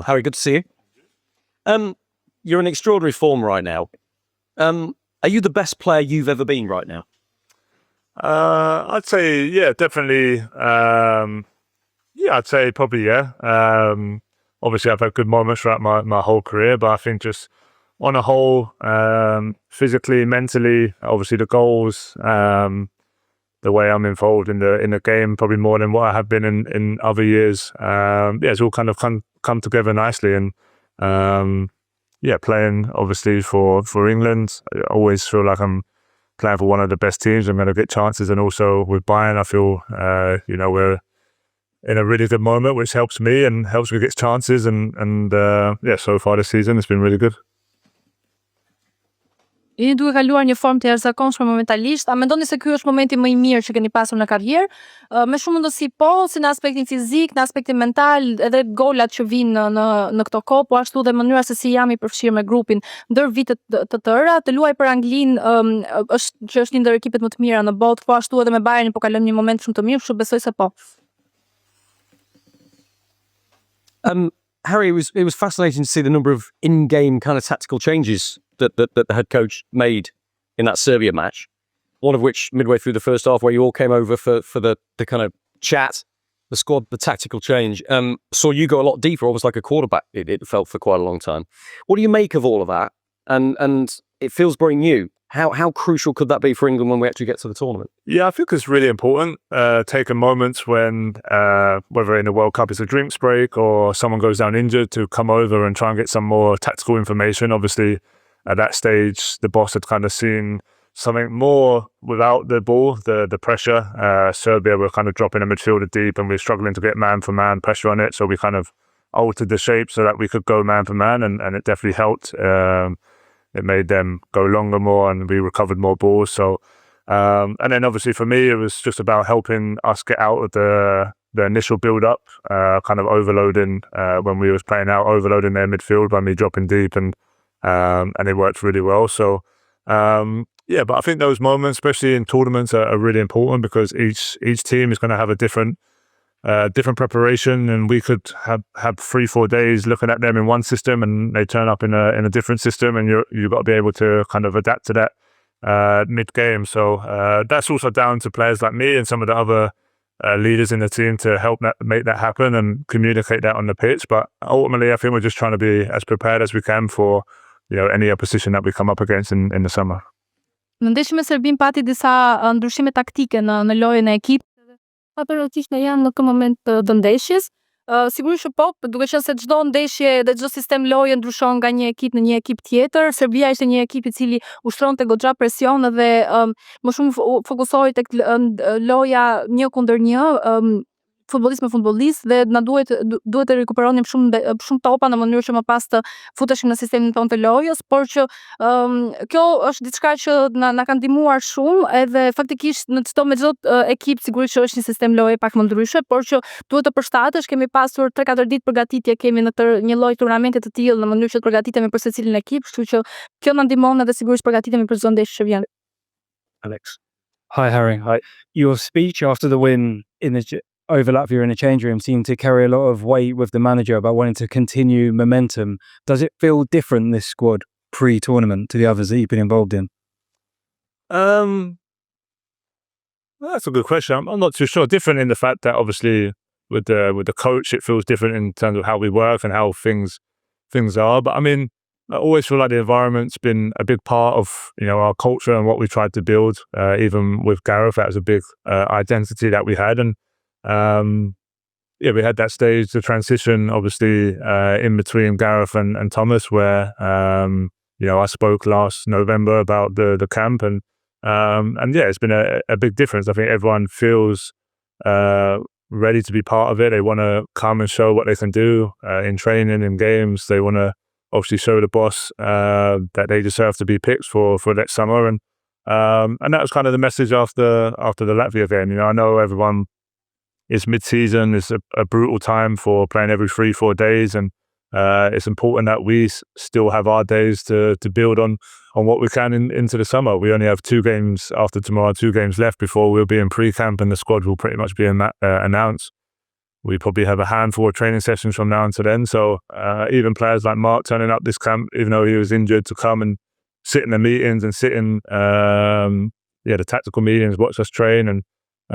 Harry, good to see you. You're in extraordinary form right now. Are you the best player you've ever been right now? I'd say, yeah, definitely. I'd say probably, yeah. Obviously, I've had good moments throughout my whole career, but I think just on a whole, physically, mentally, obviously the goals, the way I'm involved in the game, probably more than what I have been in other years. It's all kind of come together nicely, and playing obviously for England, I always feel like I'm playing for one of the best teams. I'm going to get chances, and also with Bayern, I feel we're in a really good moment, which helps me and helps me get chances. And so far this season it's been really good. Jeni duke kaluar një formë të jashtëzakonshme momentalisht. A mendoni se ky është momenti më i mirë që keni pasur në karrierë? Me shumë mundësi po, si në aspektin fizik, në aspektin mental, edhe golat që vinë në këto kohë, po ashtu dhe mënyra se si jam i përfshirë me grupin ndër vitet të tëra. Të luaj për Anglinë që është një ndër ekipet më të mira në botë, po ashtu edhe me Bayern po kalojmë një moment shumë të mirë, kështu besoj se po. Harry, it was fascinating to see the number of in-game kind of tactical changes that the head coach made in that Serbia match. One of which midway through the first half, where you all came over for the kind of chat, the squad, the tactical change. Saw you go a lot deeper, almost like a quarterback. It felt for quite a long time. What do you make of all of that? And it feels very new. How crucial could that be for England when we actually get to the tournament? Yeah, I think it's really important. Taking moments when, whether in the World Cup it's a drinks break or someone goes down injured, to come over and try and get some more tactical information. Obviously, at that stage, the boss had kind of seen something more without the ball, the pressure. Serbia were kind of dropping a midfielder deep, and we were struggling to get man-for-man pressure on it. So we kind of altered the shape so that we could go man-for-man, and it definitely helped. It made them go longer more, and we recovered more balls. So, and then obviously for me, it was just about helping us get out of the initial build-up, kind of overloading when we was playing out, overloading their midfield by me dropping deep, and it worked really well. So, but I think those moments, especially in tournaments, are really important, because each team is going to have a different preparation, and we could have 3-4 days looking at them in one system, and they turn up in a different system, and you've got to be able to kind of adapt to that mid-game. So that's also down to players like me and some of the other leaders in the team to help make that happen and communicate that on the pitch. But ultimately, I think we're just trying to be as prepared as we can for any opposition that we come up against in the summer. Në ndeshjen me Serbin pati disa ndryshime taktike në lojën e ekipit. Absolutisht janë në këtë moment të ndeshjes. Sigurisht që po, duke qenë se çdo ndeshje dhe çdo sistem loje ndryshon nga një ekip në një ekip tjetër. Serbia ishte një ekip i cili ushtronte goxha presion dhe më shumë fokusohej tek loja 1-1, futbollist me futbollist, dhe na duhet të rikuperonim shumë topa në mënyrë që më pas të futeshim në sistemin tonë të lojës, por që kjo është diçka që na ka ndihmuar shumë, edhe faktikisht me çdo ekip sigurisht që është një sistem loje pak më ndryshe, por që duhet të përshtatesh. Kemi pasur 3-4 ditë përgatitje kemi në një lloj turnamente të tillë, në mënyrë që të përgatitemi për secilin ekip, kështu që kjo na ndihmon edhe sigurisht përgatitemi për çdo ndeshje që vjen. Alex. Hi Harry. Hi. Your speech after the win over Latvia in the change room seemed to carry a lot of weight with the manager about wanting to continue momentum. Does it feel different, this squad, pre-tournament, to the others that you've been involved in? That's a good question. I'm not too sure. Different in the fact that obviously with the coach, it feels different in terms of how we work and how things are. But I mean, I always feel like the environment's been a big part of our culture and what we tried to build. Even with Gareth, that was a big identity that we had. And we had that stage, the transition, obviously, in between Gareth and Thomas, where I spoke last November about the camp, and it's been a big difference. I think everyone feels ready to be part of it. They want to come and show what they can do in training, in games. They want to obviously show the boss that they deserve to be picked for next summer, and that was kind of the message after the Latvia game. I know everyone. It's mid-season, it's a brutal time for playing every 3-4 days, and it's important that we still have our days to build on what we can into the summer. We only have 2 games after tomorrow, 2 games left before we'll be in pre-camp, and the squad will pretty much be announced. we probably have a handful of training sessions from now until then. So even players like Mark turning up this camp, even though he was injured, to come and sit in the meetings and sit in the tactical meetings, watch us train and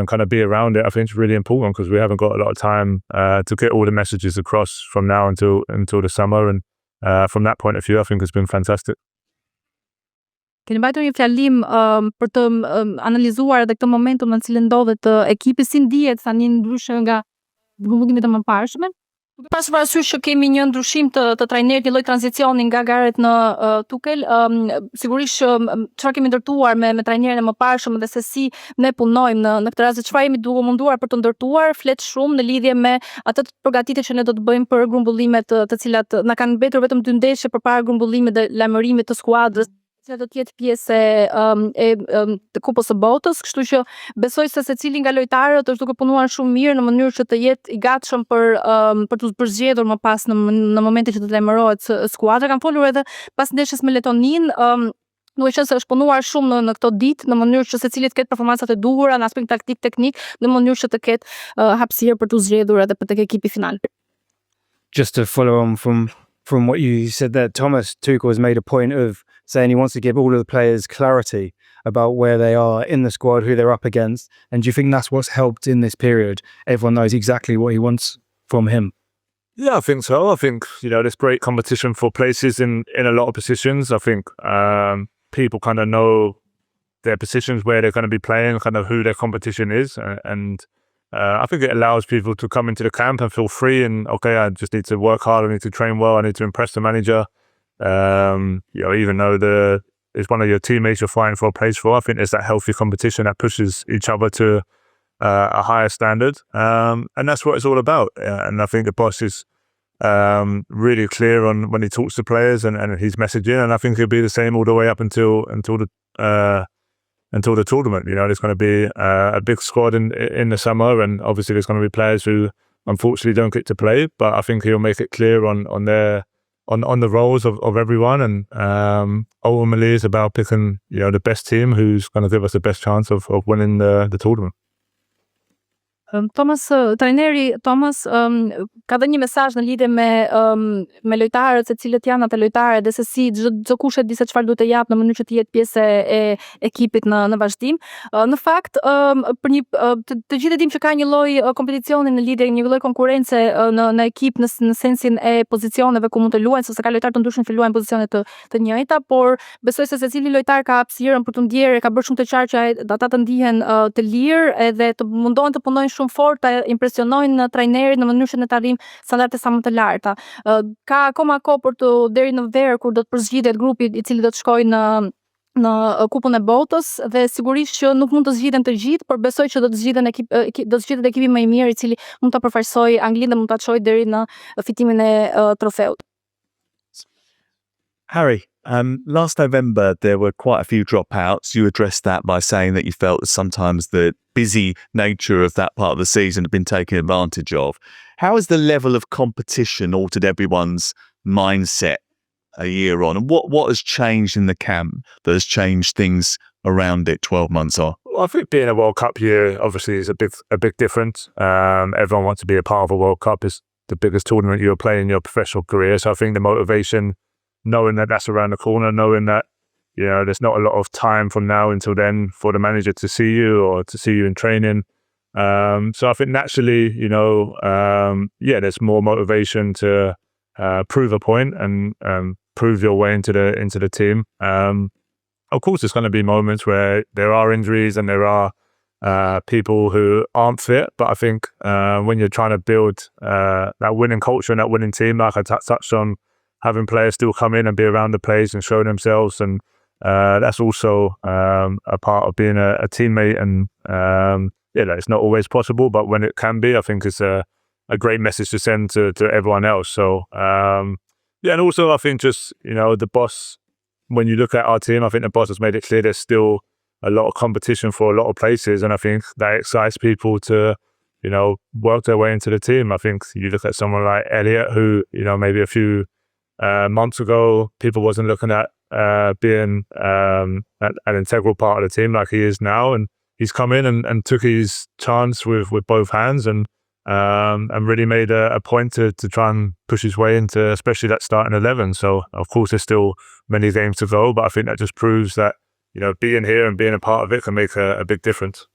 kind of be around it, I think it's really important because we haven't got a lot of time to get all the messages across from now until the summer. And from that point of view, I think it's been fantastic. Keni mbajtur një fjalim për të analizuar edhe këtë momentum në cilin ndodhet ekipi, si ndihet tani ndryshe nga grumbullimet e mëparshme. Duke pasur parasysh që kemi një ndryshim të trajnerit, një lloj tranzicioni nga Gareth në Tuchel, sigurisht çfarë kemi ndërtuar me trajnerin e mëparshëm dhe se si ne punojmë në këtë rast, çfarë jemi duke munduar për të ndërtuar, flet shumë në lidhje me atë përgatitje që ne do të bëjmë për grumbullimet të cilat na kanë mbetur vetëm 2 ndeshje përpara grumbullimit dhe lajmërimit të skuadrës, që do të jetë pjesë e Kupës së Botës, kështu që besoj se secili nga lojtarët është duke punuar shumë mirë në mënyrë që të jetë i gatshëm për të përzgjedhur më pas në momentin që të lajmërohet skuadra. Kam folur edhe pas ndeshjes me Letoninë, duke qenë se është punuar shumë në këto ditë në mënyrë që secili të ketë performancat e duhura në aspekt taktik teknik, në mënyrë që të ketë hapësirë për të zgjedhur edhe për tek ekipi final. Just to follow on from what you said there, Thomas Tuchel has made a point of saying he wants to give all of the players clarity about where they are in the squad, who they're up against. And do you think that's what's helped in this period? Everyone knows exactly what he wants from him. Yeah, I think so. I think, there's great competition for places in a lot of positions. I think people kind of know their positions, where they're going to be playing, kind of who their competition is. And I think it allows people to come into the camp and feel free and, okay, I just need to work hard, I need to train well, I need to impress the manager. Even though it's one of your teammates you're fighting for a place for, I think there's that healthy competition that pushes each other to a higher standard. And that's what it's all about. And I think the boss is really clear on when he talks to players and his messaging. And I think he'll be the same all the way up until the tournament. There's going to be a big squad in the summer, and obviously there's going to be players who unfortunately don't get to play. But I think he'll make it clear on the roles of everyone, and ultimately it's about picking the best team who's going to give us the best chance of winning the tournament. Trajneri Thomas ka dhënë një mesazh në lidhje me lojtarët, se cilët janë ato lojtarë dhe se si çdo kush e di se çfarë duhet të jap në mënyrë që të jetë pjesë e ekipit në vazhdim. Në fakt, për të gjithë e dim që ka një lloj kompeticioni në lidhje, një lloj konkurrence në ekip në sensin e pozicioneve ku mund të luajnë, sepse ka lojtarë të ndryshëm që luajnë pozicione të njëjta, por besoj se secili lojtar ka hapësirën për të ndjerë, ka bërë shumë të qartë që ata të ndihen të lirë edhe të mundohen të punojnë shumë fort, të impresionojnë trajnerin në mënyrë që ne të arrijmë standarde sa më të larta. Ka akoma kohë për të deri në verë kur do të përzgjidhet grupi i cili do të shkojë në Kupën e Botës, dhe sigurisht që nuk mund të zgjidhen të gjithë, por besoj që do të zgjidhet ekipi më i mirë i cili mund ta përfaqësojë Anglinë dhe mund ta çojë deri në fitimin e trofeut. Harry, last November there were quite a few dropouts. You addressed that by saying that you felt that sometimes the busy nature of that part of the season had been taken advantage of. How has the level of competition altered everyone's mindset a year on? And what has changed in the camp that has changed things around it 12 months on? Well, I think being a World Cup year obviously is a big difference. Everyone wants to be a part of a World Cup. It's the biggest tournament you'll play in your professional career. So I think the motivation, knowing that that's around the corner, knowing that there's not a lot of time from now until then for the manager to see you or to see you in training. So I think naturally, there's more motivation to prove a point and prove your way into the team. Of course, there's going to be moments where there are injuries and there are people who aren't fit. But I think when you're trying to build that winning culture and that winning team, like I touched on, having players still come in and be around the players and show themselves, and that's also a part of being a teammate. And it's not always possible, but when it can be, I think it's a great message to send to everyone else. So and also I think just the boss, when you look at our team, I think the boss has made it clear there's still a lot of competition for a lot of places, and I think that excites people to work their way into the team. I think you look at someone like Elliot, who maybe a few months ago people wasn't looking at being an integral part of the team like he is now, and he's come in and took his chance with both hands, and and really made a point to try and push his way into especially that starting 11. So of course there's still many games to go, but I think that just proves that, you know, being here and being a part of it can make a big difference.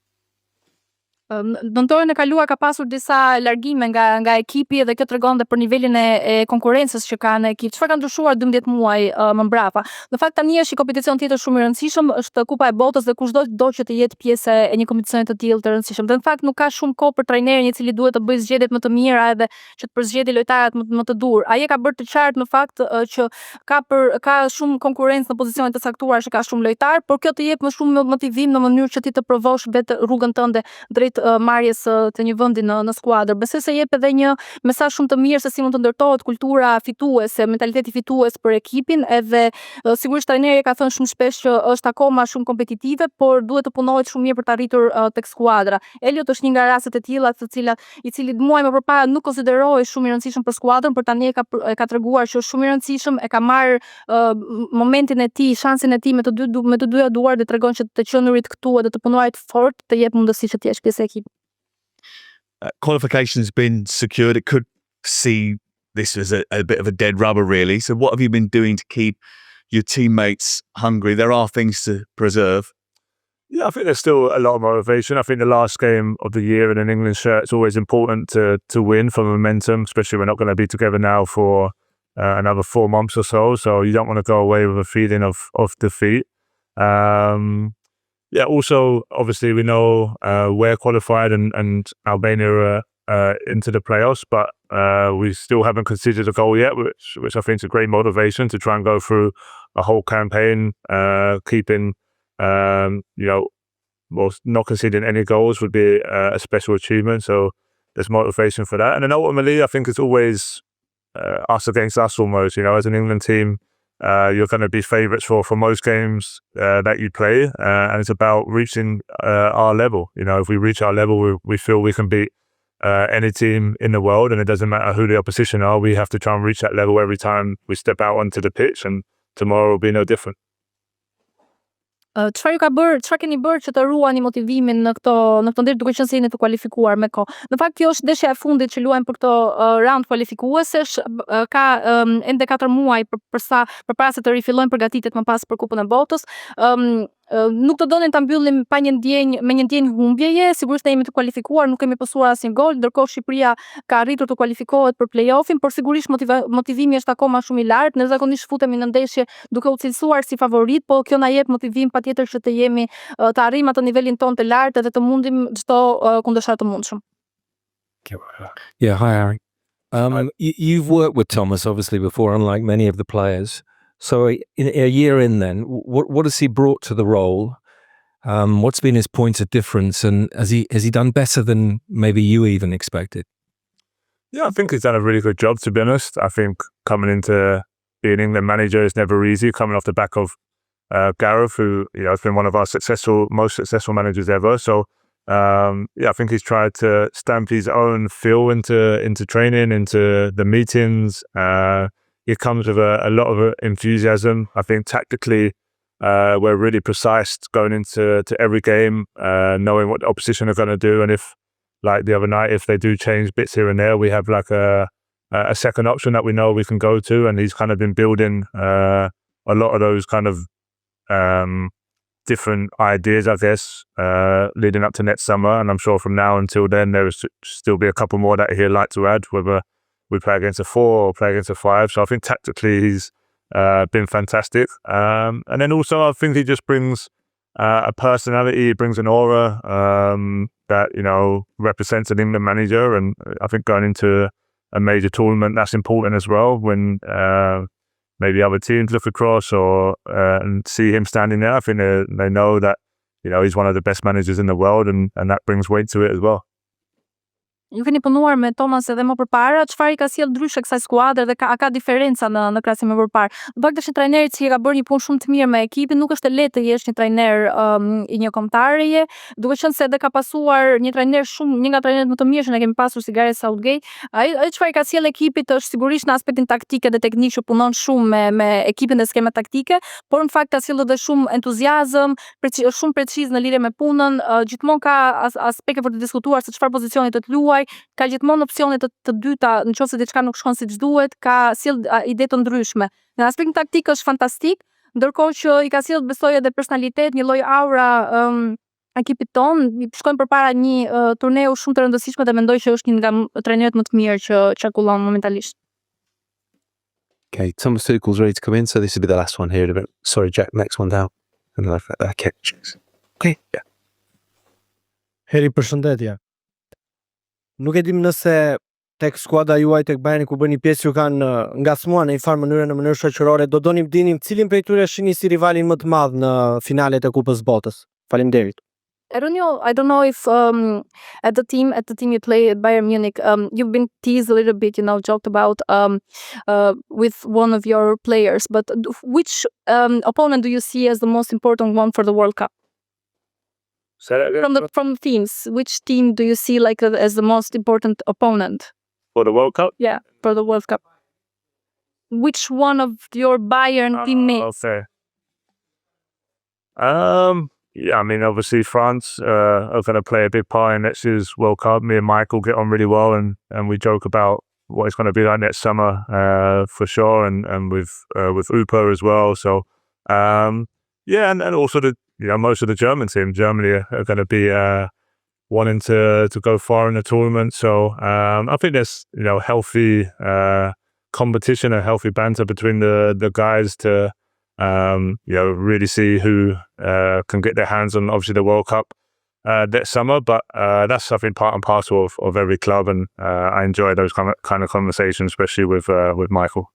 Në ndorën e kaluar ka pasur disa largime nga ekipi dhe kjo tregon dhe për nivelin e konkurrencës që ka në ekip. Çfarë ka ndryshuar 12 muaj më mbrapa? Në fakt tani është një kompeticion tjetër shumë i rëndësishëm, është Kupa e Botës dhe kushdo do që të jetë pjesë e një kompeticioni të tillë të rëndësishëm. Dhe në fakt nuk ka shumë kohë për trajnerin i cili duhet të bëjë zgjedhjet më të mira edhe që të përzgjedhë lojtarët më të dur. Ai e ka bërë të qartë në fakt që ka shumë konkurrencë në pozicione të caktuara, që ka shumë lojtar, por kjo të jep më shumë motivim në mënyrë që ti të provosh vetë rrugën tënde drejt marrjes të një vendi në skuadër. Besoj se jep edhe një mesazh shumë të mirë se si mund të ndërtohet kultura fituese, mentaliteti fitues për ekipin, edhe sigurisht trajneri ka thënë shumë shpesh që është akoma shumë kompetitive, por duhet të punohet shumë mirë për të arritur tek skuadra. Elliot është një nga rastet e tilla i cili muaj më përpara nuk konsiderohej shumë i rëndësishëm për skuadrën, por tani e ka treguar që është shumë i rëndësishëm, e ka marrë momentin e tij, shansin e tij me të dyja duar dhe tregon që të qenurit këtu edhe të punuarit fort të jep mundësi që të jesh pjesë e ekipit. Qualification has been secured. It could see this as a bit of a dead rubber, really. So what have you been doing to keep your teammates hungry? There are things to preserve. Yeah, I think there's still a lot of motivation. I think the last game of the year in an England shirt, it's always important to win for momentum, especially we're not going to be together now for another 4 months or so. So you don't want to go away with a feeling of defeat. Yeah, also, obviously, we know we're qualified and Albania are into the playoffs, but we still haven't conceded a goal yet, which I think is a great motivation to try and go through a whole campaign, keeping, not conceding any goals would be a special achievement. So there's motivation for that. And then ultimately, I think it's always us against us almost, you know, as an England team. You're going to be favourites for most games that you play, and it's about reaching our level. You know, if we reach our level, we feel we can beat any team in the world, and it doesn't matter who the opposition are. We have to try and reach that level every time we step out onto the pitch, and tomorrow will be no different. Çfarë keni bërë që të ruani motivimin në këto ndër, duke qenë se jeni të kualifikuar me kohë? Në fakt kjo është ndeshja e fundit që luajmë për këto round kualifikuesesh, ka ende 4 muaj përpara se të rifillojmë përgatitjet më pas për Kupën e Botës. Nuk të donin ta mbyllim me një ndjenjë humbjeje, sigurisht ne jemi të kualifikuar, nuk kemi posuar asnjë gol, ndërkohë Shqipëria ka arritur të kualifikohet për play-offin, por sigurisht motivimi është akoma shumë i lartë. Ne zakonisht futemi në ndeshje duke u cilësuar si favorit, po kjo na jep motivim patjetër që të arrijmë atë nivelin tonë të lartë edhe të mundim çdo kundërshtar të mundshëm. Yeah, hi Harry. You've worked with Thomas obviously before, unlike many of the players. So a year in then, what has he brought to the role? What's been his point of difference, and has he done better than maybe you even expected? Yeah, I think he's done a really good job, to be honest. I think coming into being England manager is never easy, coming off the back of Gareth, who, you know, has been one of our most successful managers ever. So I think he's tried to stamp his own feel into training, into the meetings. He comes with a lot of enthusiasm. I think tactically, we're really precise going into every game, knowing what the opposition are going to do. And if, like the other night, if they do change bits here and there, we have like a second option that we know we can go to. And he's kind of been building a lot of those kind of different ideas, I guess, leading up to next summer. And I'm sure from now until then, there will still be a couple more that he'd like to add, whether we play against a 4 or play against a 5. So I think tactically he's been fantastic. And then also I think he just brings a personality, he brings an aura that, you know, represents an England manager. And I think going into a major tournament, that's important as well, when maybe other teams look across and see him standing there. I think they know that, you know, he's one of the best managers in the world, and that brings weight to it as well. Ju keni punuar me Thomas edhe më përpara, çfarë i ka sjell ndryshe kësaj skuadre dhe ka diferenca në krahasim me përpara? Në fakt është një trajner i cili ka bërë një punë shumë të mirë me ekipin, nuk është e lehtë të jesh një trajner i një kombëtareje, duke qenë se edhe ka pasuar një nga trajnerët më të mirë që ne kemi pasur si Gareth Southgate. Ai çfarë i ka sjell ekipit është sigurisht në aspektin taktik dhe teknik, që punon shumë me ekipin dhe skema taktike, por në fakt ka sjell edhe shumë entuziazëm, shumë preciz në lidhje me punën, gjithmonë ka aspekte për të diskutuar se çfarë pozicioni të luaj, juaj ka gjithmonë opsione të dyta, nëse diçka nuk shkon siç duhet, ka sjell ide të ndryshme. Në aspektin taktik është fantastik, ndërkohë që i ka sjell besoj edhe personalitet, një lloj aura ekipit ton. Shkojmë përpara një turneu shumë të rëndësishme dhe mendoj që është një nga trajnerët më të mirë që çarkullon momentalisht. Okay, Thomas Tuchel's ready to come in, so this will be the last one here in a bit. Sorry, Jack, next one down. And then okay. Okay, yeah. Heri, përshëndetje. Nuk e dim nëse tek skuadra juaj tek Bayern ku bëni pjesë ju kanë ngacmuar në një farë mënyrë në mënyrë shoqërore, do donim dinim cilin prej tyre shihni si rivalin më të madh në finalet e Kupës Botës. Faleminderit. I don't know if at the team you play at Bayern Munich, you've been teased a little bit, joked about with one of your players, but which opponent do you see as the most important one for the World Cup? Say that again? From the teams, which team do you see like as the most important opponent? For the World Cup? Yeah, for the World Cup. Which one of your Bayern teammates? Okay. Yeah, I mean, obviously France are going to play a big part in next year's World Cup. Me and Michael get on really well, and we joke about what it's going to be like next summer for sure, and with Upa as well. So yeah, and also most of the German team, Germany are going to be wanting to go far in the tournament. So I think there's healthy competition, a healthy banter between the guys to really see who can get their hands on obviously the World Cup that summer. But that's something part and parcel of every club, and I enjoy those kind of conversations, especially with Michael.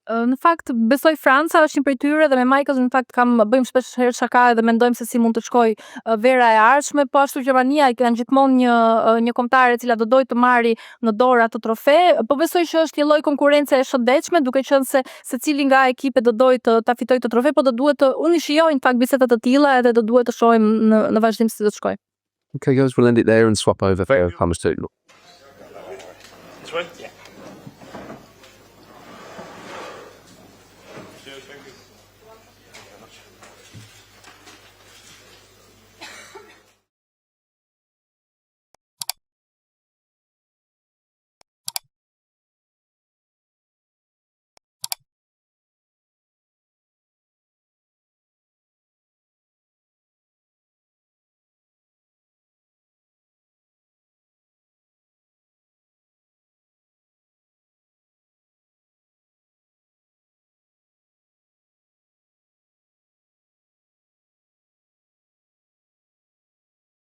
Në fakt, besoj Franca është një prej tyre dhe me Michael në fakt bëjmë shpesh herë shaka dhe mendojmë se si mund të shkoj vera e ardhshme, po ashtu Gjermania kanë gjithmonë një kombëtare e cila do dojë të marrë në dorë atë trofe, po besoj që është një lloj konkurrence e shëndetshme, duke qenë se secili nga ekipet do dojë ta fitojë të trofe, po do duhet të unë shijoj në fakt biseda të tilla edhe do duhet të shohim në vazhdim si do të shkojë. Okay, guys, we'll end it there and swap over for Thomas Tuchel. This way? Yeah.